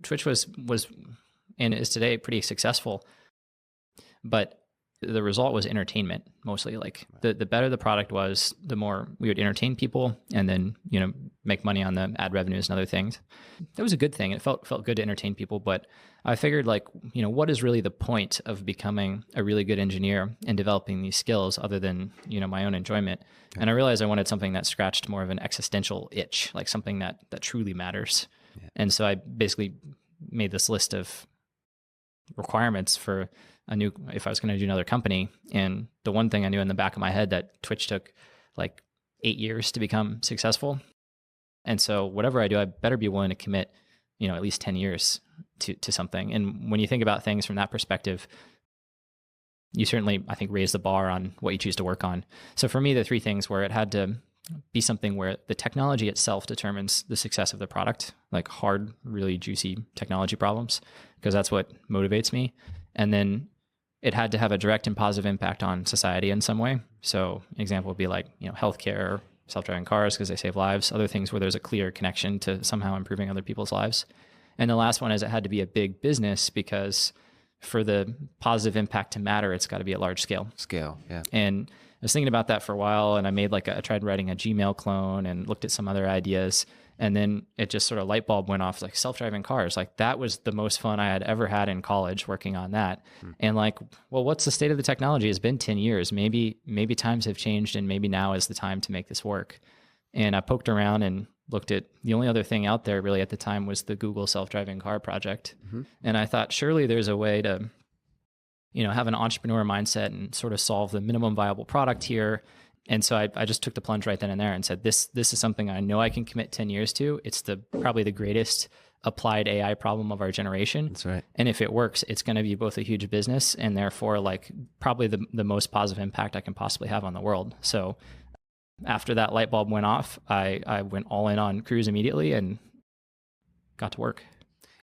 Twitch was and is today pretty successful, but the result was entertainment mostly. Like the better the product was, the more we would entertain people and then, make money on the ad revenues and other things. That was a good thing. It felt good to entertain people, but I figured like, what is really the point of becoming a really good engineer and developing these skills other than, my own enjoyment? Okay. And I realized I wanted something that scratched more of an existential itch, like something that truly matters. Yeah. And so I basically made this list of requirements for if I was going to do another company. And the one thing I knew in the back of my head that Twitch took like 8 years to become successful. And so whatever I do, I better be willing to commit, at least 10 years to something. And when you think about things from that perspective, you certainly, I think, raise the bar on what you choose to work on. So for me, the three things were it had to be something where the technology itself determines the success of the product, like hard, really juicy technology problems, because that's what motivates me. And then it had to have a direct and positive impact on society in some way. So an example would be like, healthcare, self-driving cars, because they save lives, other things where there's a clear connection to somehow improving other people's lives. And the last one is it had to be a big business, because for the positive impact to matter, it's got to be at large scale. Yeah. And I was thinking about that for a while, and I tried writing a Gmail clone and looked at some other ideas. And then it just sort of light bulb went off, like self-driving cars. Like that was the most fun I had ever had in college working on that. And like, well, what's the state of the technology? It's been 10 years. Maybe times have changed, and maybe now is the time to make this work. And I poked around and looked at the only other thing out there really at the time was the Google self-driving car project. And I thought, surely there's a way to, have an entrepreneur mindset and sort of solve the minimum viable product here. And so I just took the plunge right then and there and said, this is something I know I can commit 10 years to. It's probably the greatest applied AI problem of our generation. That's right. And if it works, it's going to be both a huge business and therefore like probably the most positive impact I can possibly have on the world. So after that light bulb went off, I went all in on Cruise immediately and got to work.